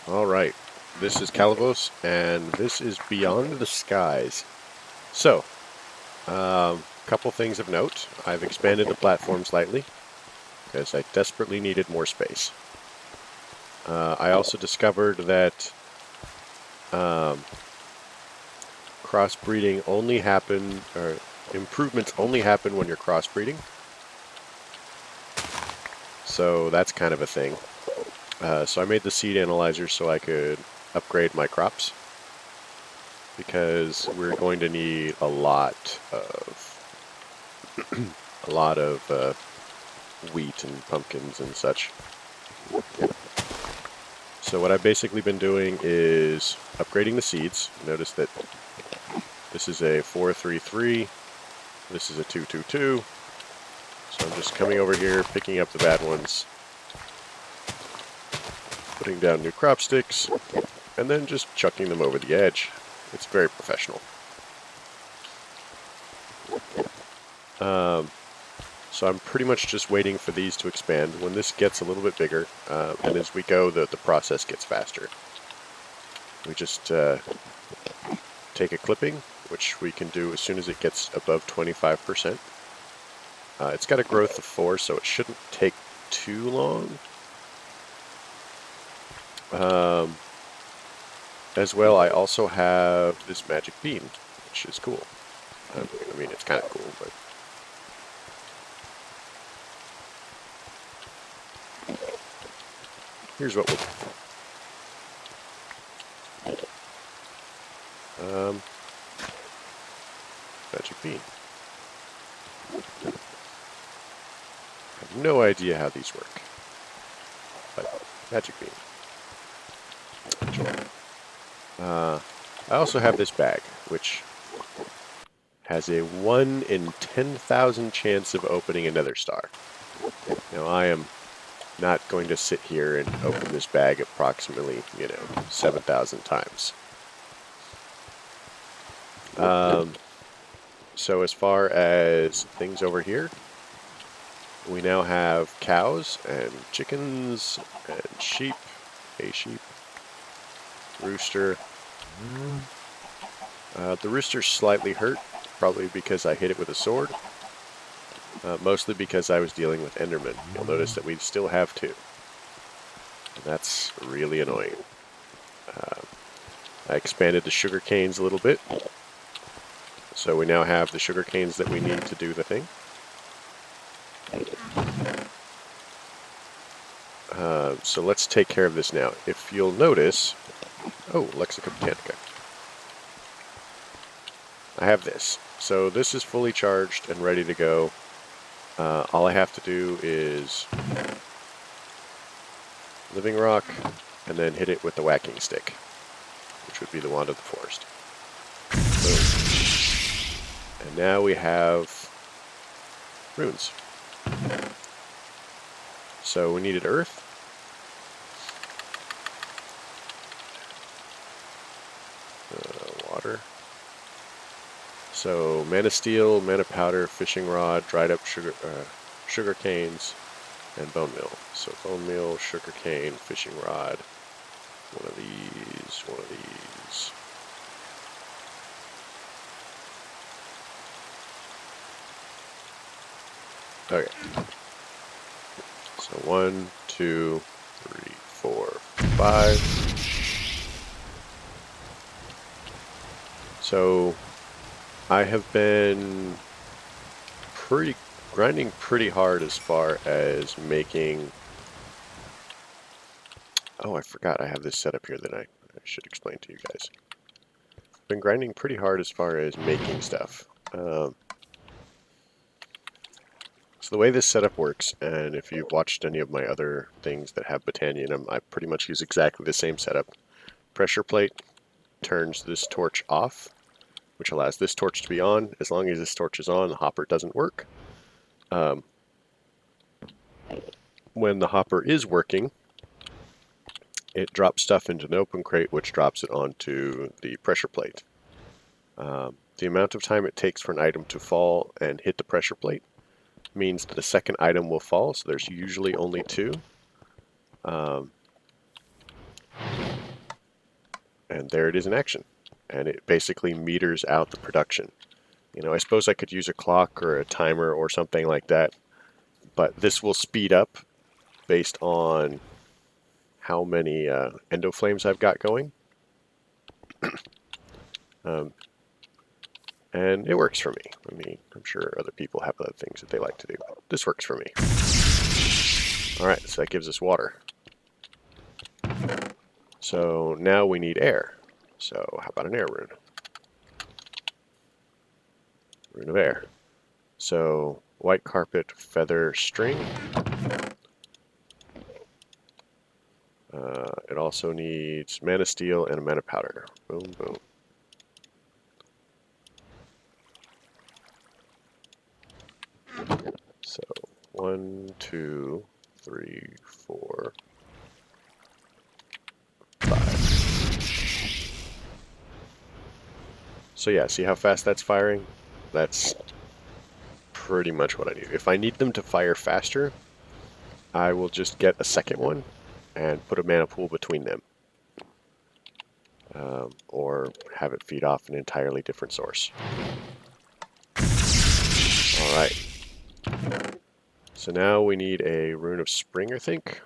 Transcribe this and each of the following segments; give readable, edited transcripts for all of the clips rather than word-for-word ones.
Alright, this is Calibos, and this is Beyond the Skies. So, couple things of note. I've expanded the platform slightly, because I desperately needed more space. I also discovered that crossbreeding only happen, or improvements only happen when you're crossbreeding. So that's kind of a thing. So I made the seed analyzer so I could upgrade my crops, because we're going to need a lot of wheat and pumpkins and such. So what I've basically been doing is upgrading the seeds. Notice that this is a 433, this is a 222. So I'm just coming over here, picking up the bad ones, putting down new crop sticks, and then just chucking them over the edge. It's very professional. So I'm pretty much just waiting for these to expand. When this gets a little bit bigger, and as we go, the process gets faster. We just take a clipping, which we can do as soon as it gets above 25%. It's got a growth of 4, so it shouldn't take too long. As well, I also have this magic bean, which is cool. I mean, it's kind of cool, but... Here's what we'll do. Magic bean. I have no idea how these work, but magic bean. I also have this bag, which has a 1 in 10,000 chance of opening another star. Now, I am not going to sit here and open this bag approximately, 7,000 times. So as far as things over here, we now have cows and chickens and sheep, a sheep, rooster. The rooster's slightly hurt, probably because I hit it with a sword. Mostly because I was dealing with Enderman. You'll notice that we still have 2. And that's really annoying. I expanded the sugar canes a little bit. So we now have the sugar canes that we need to do the thing. So let's take care of this now. If you'll notice... Oh, Lexica Botanica. I have this. So this is fully charged and ready to go. All I have to do is living rock and then hit it with the whacking stick, which would be the wand of the forest. Boom. And now we have runes. So we needed earth. Water. So mana steel, mana powder, fishing rod, dried up sugar canes, and bone meal. So bone meal, sugar cane, fishing rod. One of these, one of these. Okay. So 1, 2, 3, 4, 5. So I have been grinding pretty hard as far as making... Oh, I forgot I have this set up here that I should explain to you guys. I've been grinding pretty hard as far as making stuff. So the way this setup works, and if you've watched any of my other things that have Botania in them, I pretty much use exactly the same setup. Pressure plate turns this torch off, which allows this torch to be on. As long as this torch is on, the hopper doesn't work. When the hopper is working, it drops stuff into an open crate, which drops it onto the pressure plate. The amount of time it takes for an item to fall and hit the pressure plate means that the second item will fall, so there's usually only 2. And there it is in action. And it basically meters out the production. You know, I suppose I could use a clock or a timer or something like that, but this will speed up based on how many endo flames I've got going. And it works for me. I mean, I'm sure other people have other things that they like to do. This works for me. Alright, so that gives us water. So now we need air. So how about an air rune? Rune of air. So white carpet, feather, string. It also needs mana steel and a mana powder. Boom, boom. So 1, 2, 3, 4, 5. So yeah, see how fast that's firing? That's pretty much what I do. If I need them to fire faster, I will just get a second one and put a mana pool between them. Or have it feed off an entirely different source. Alright. So now we need a rune of spring, I think.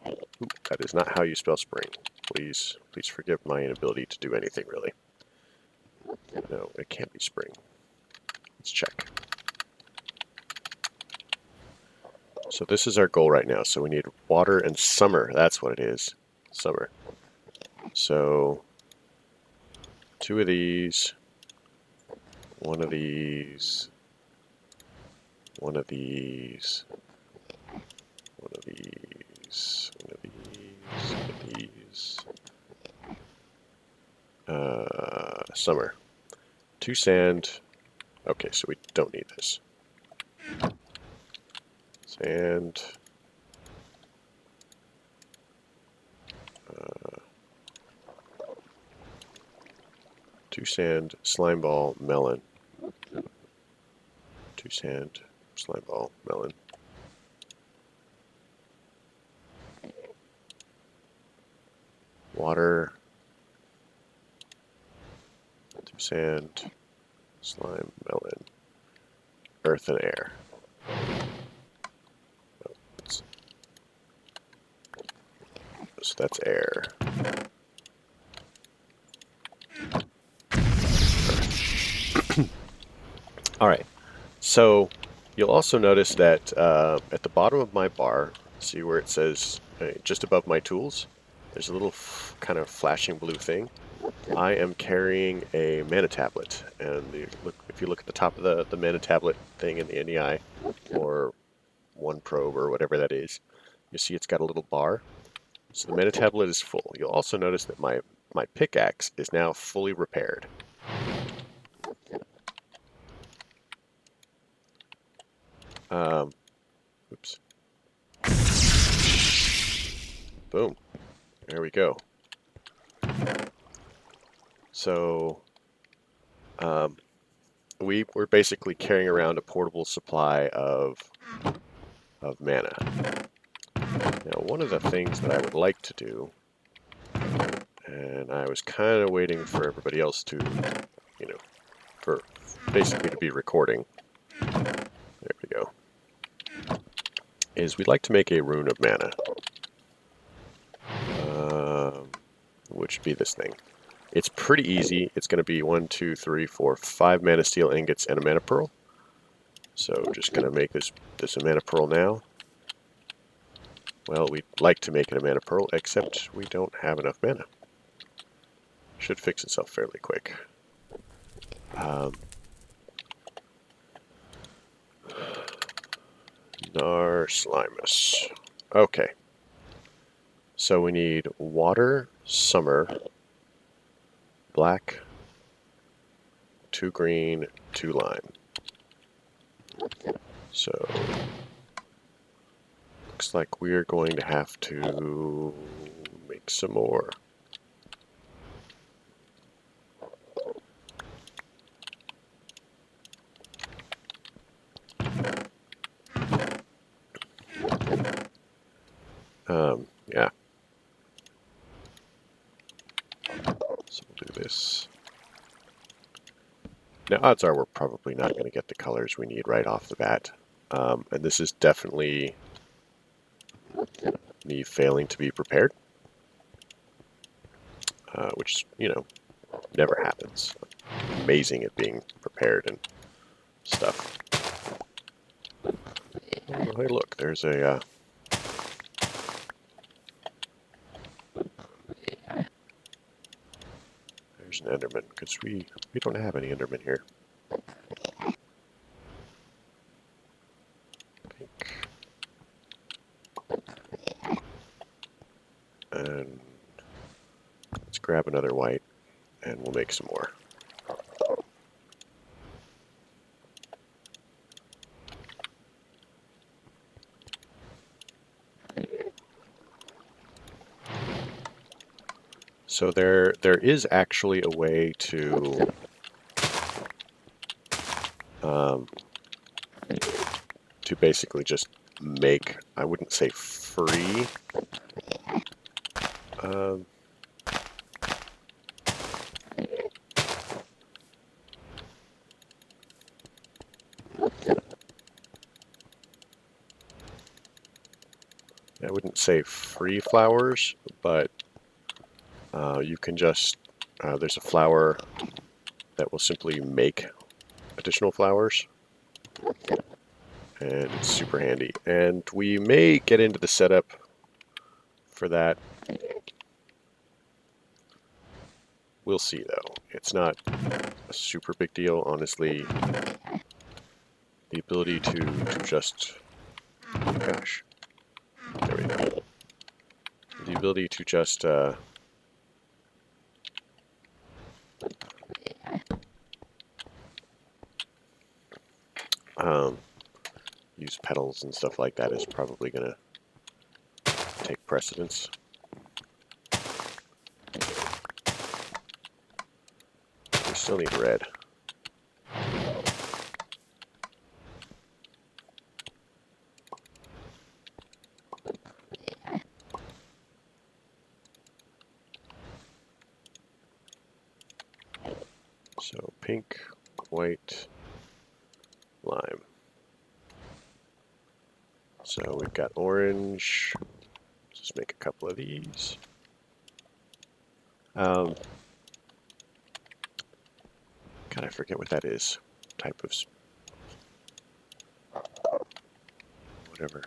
Ooh, that is not how you spell spring. Please forgive my inability to do anything, really. No, it can't be spring. Let's check. So this is our goal right now. So we need water and summer. That's what it is. Summer. So 2 of these, 1 of these, 1 of these, 1 of these, 1 of these, 1 of these. Summer. 2 sand. Okay, so we don't need this. Sand. 2 sand, slime ball, melon. 2 sand, slime ball, melon. Water. 2 sand, slime, melon, earth and air. So that's air. Alright, so you'll also notice that at the bottom of my bar, see where it says just above my tools, there's a little kind of flashing blue thing. I am carrying a mana tablet, and if you look at the top of the mana tablet thing in the NEI, or one probe or whatever that is, you see it's got a little bar. So the mana tablet is full. You'll also notice that my pickaxe is now fully repaired. Oops. Boom. There we go. So we're basically carrying around a portable supply of mana. Now, one of the things that I would like to do, and I was kind of waiting for everybody else to, you know, for basically to be recording. There we go. Is we'd like to make a rune of mana. Which would be this thing. It's pretty easy. It's going to be 1, 2, 3, 4, 5 mana steel ingots and a mana pearl. So just going to make this a mana pearl now. Well, we'd like to make it a mana pearl, except we don't have enough mana. Should fix itself fairly quick. Slimus. Okay. So we need water, summer, black, 2 green, 2 lime. So looks like we're going to have to make some more. Yeah. So we'll do this. Now, odds are we're probably not going to get the colors we need right off the bat. And this is definitely me failing to be prepared, which, you know, never happens. I'm amazing at being prepared and stuff. Oh, hey, look, there's a... there's an Enderman, because we don't have any Enderman here. Pink. And let's grab another white, and we'll make some more. So there is actually a way to basically just make, I wouldn't say free, I wouldn't say free flowers, but you can just, there's a flower that will simply make additional flowers, and it's super handy. And we may get into the setup for that. We'll see, though. It's not a super big deal, honestly. The ability to just, oh gosh, there we go. The ability to just use petals and stuff like that is probably going to take precedence. We still need red. So pink, white, lime. So we've got orange. Just make a couple of these. God, I forget what that is. Type of whatever.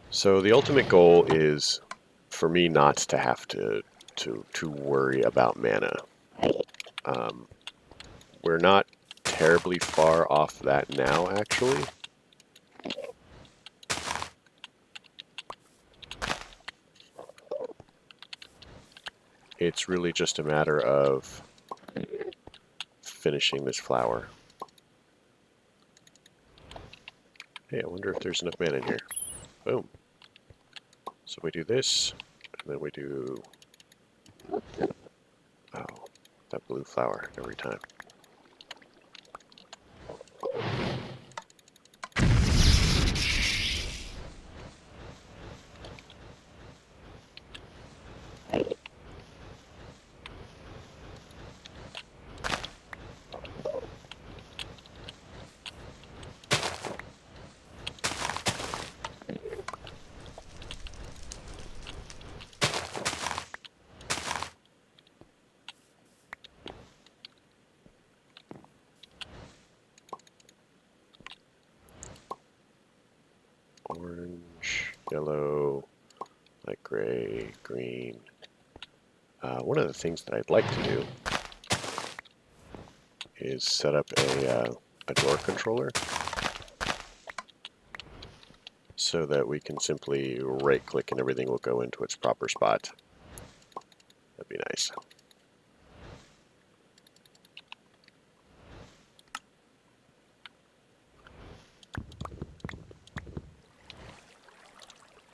So the ultimate goal is for me not to have to worry about mana. We're not terribly far off that now, actually. It's really just a matter of finishing this flower. Hey, I wonder if there's enough mana in here. Boom. So we do this, and then we do, oh, that blue flower every time. Orange, yellow, light gray, green. One of the things that I'd like to do is set up a door controller so that we can simply right-click and everything will go into its proper spot. That'd be nice.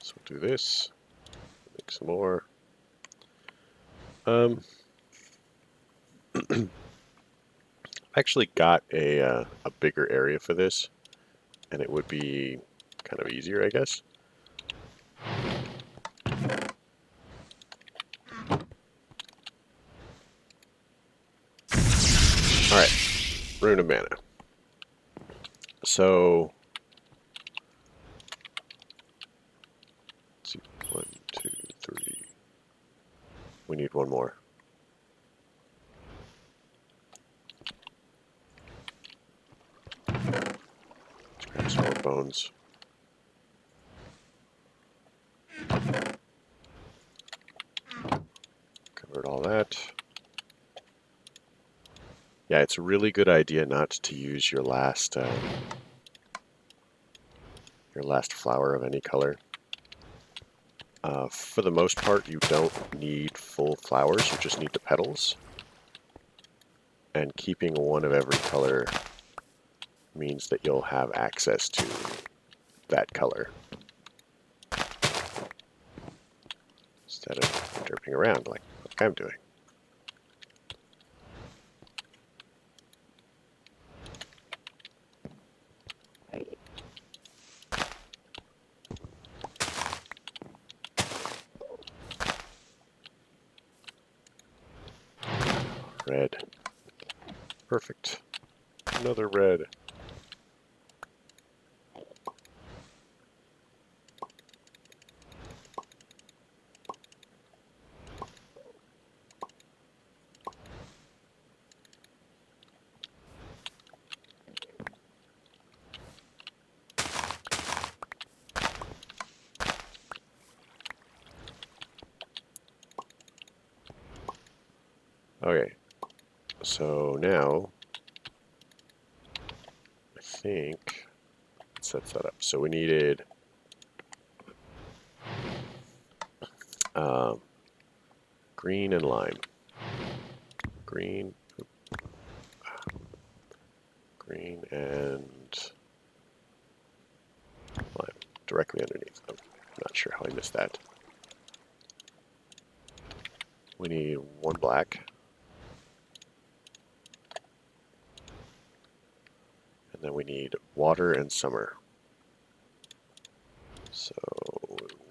So we'll do this, make some more. I've actually got a bigger area for this, and it would be kind of easier, I guess. rune of mana. So, let's see, 1, 2, 3. We need one more. Let's grab some more bones. Covered all that. Yeah, it's a really good idea not to use your last flower of any color. For the most part, you don't need full flowers, you just need the petals. And keeping one of every color means that you'll have access to that color, instead of derping around like I'm doing. Red. Perfect. Another red. Okay, so now I think let's set that up. So we needed green and lime. Green and lime directly underneath. I'm not sure how I missed that. We need one black. And then we need water and summer. So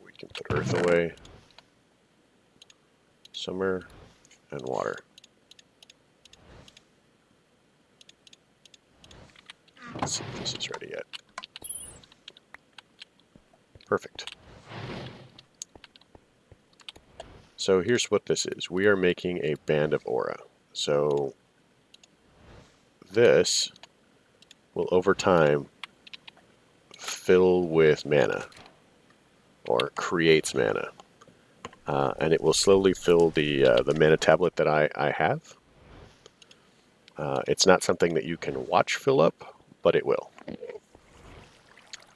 we can put earth away, summer, and water. Let's see if this is ready yet. Perfect. So here's what this is. We are making a band of aura. So this will over time fill with mana, or creates mana, and it will slowly fill the mana tablet that I have. It's not something that you can watch fill up, but it will.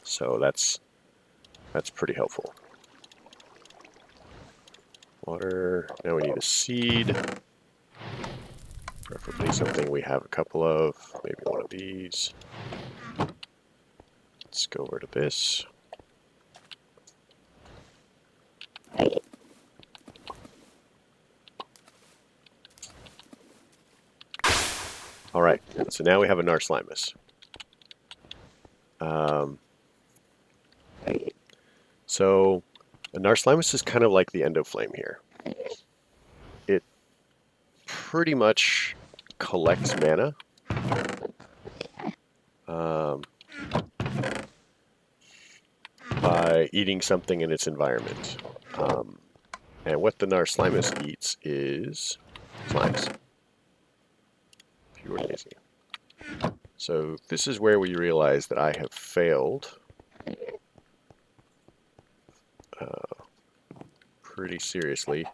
So that's pretty helpful. Water. Now we need a seed. Preferably something we have a couple of, maybe one of these. Let's go over to this. All right, so now we have a Narslimus. So a Narslimus is kind of like the Endoflame here. It pretty much collects mana. By eating something in its environment. And what the Narslimus eats is slimes. Pure daisy. So this is where we realize that I have failed pretty seriously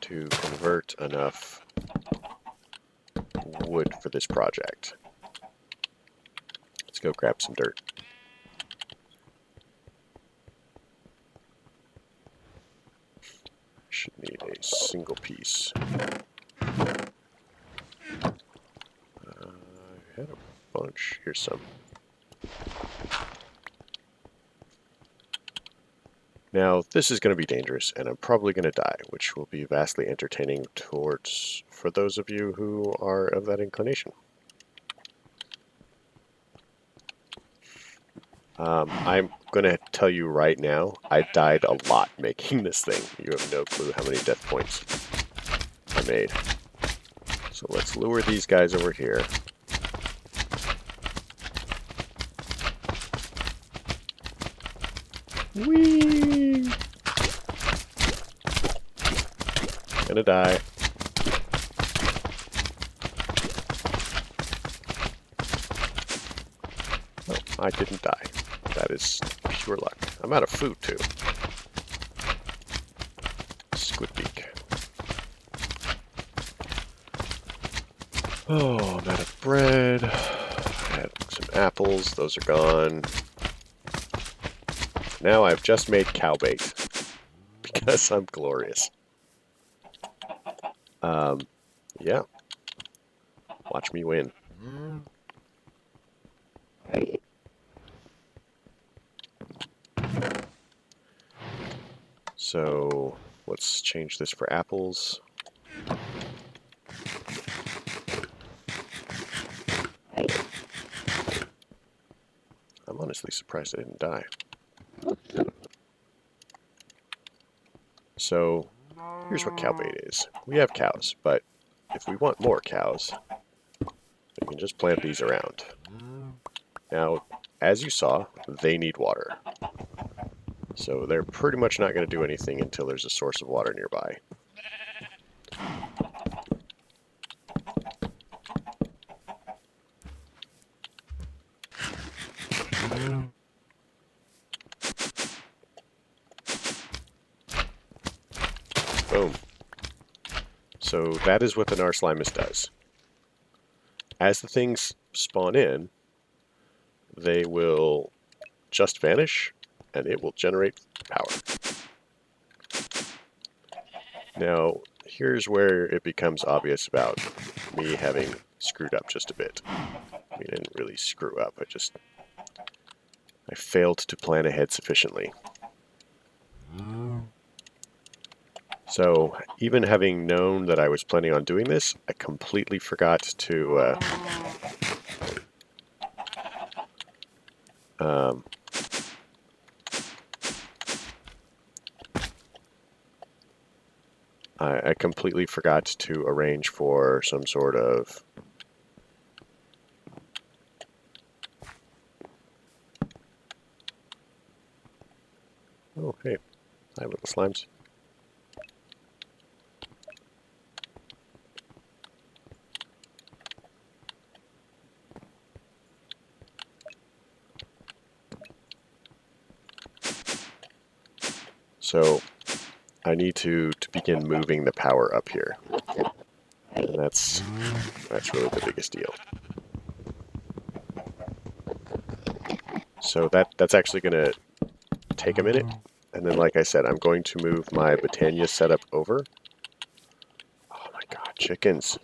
to convert enough wood for this project. Let's go grab some dirt. Should need a single piece. I had a bunch. Here's some. Now, this is going to be dangerous, and I'm probably going to die, which will be vastly entertaining for those of you who are of that inclination. I'm going to tell you right now, I died a lot making this thing. You have no clue how many death points I made. So let's lure these guys over here. Whee! Gonna die. Oh, I didn't die. That is pure luck. I'm out of food, too. Squid beak. Oh, I'm out of bread. I had some apples. Those are gone. Now I've just made cow bait. Because I'm glorious. Yeah. Watch me win. So, let's change this for apples. I'm honestly surprised I didn't die. So, here's what cow bait is. We have cows, but if we want more cows, we can just plant these around. Now, as you saw, they need water. So they're pretty much not going to do anything until there's a source of water nearby. Boom. So that is what the Narslimus does. As the things spawn in, they will just vanish, and it will generate power. Now, here's where it becomes obvious about me having screwed up just a bit. I mean, I didn't really screw up, I failed to plan ahead sufficiently. So, even having known that I was planning on doing this, I completely forgot to I completely forgot to arrange for some sort of oh, hey. Hi, little slimes. So, I need to begin moving the power up here. And that's really the biggest deal. So that's actually going to take a minute. And then, like I said, I'm going to move my Botania setup over. Oh my god, chickens.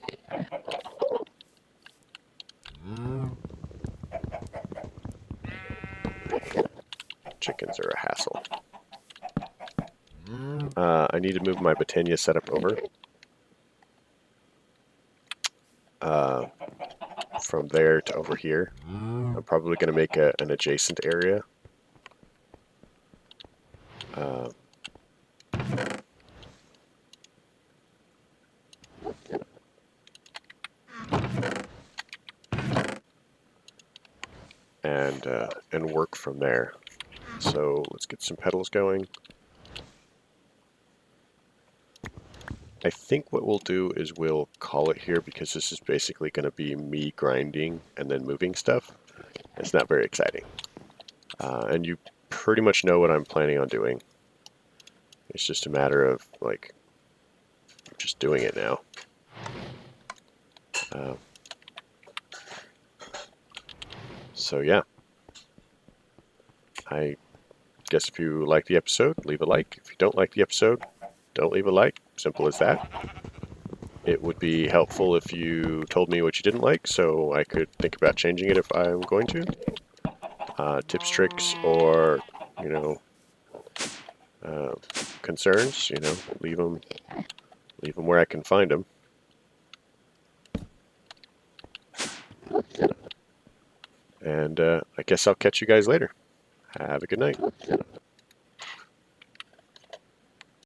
Chickens are a hassle. I need to move my Botania setup over. From there to over here. I'm probably going to make an adjacent area. And work from there. So let's get some petals going. I think what we'll do is we'll call it here because this is basically going to be me grinding and then moving stuff. It's not very exciting. And you pretty much know what I'm planning on doing. It's just a matter of, like, just doing it now. So yeah. I guess if you like the episode, leave a like. If you don't like the episode, don't leave a like. Simple as that. It would be helpful if you told me what you didn't like so I could think about changing it if I'm going to. Tips, tricks, or, you know, concerns, you know, leave them where I can find them. And I guess I'll catch you guys later. Have a good night.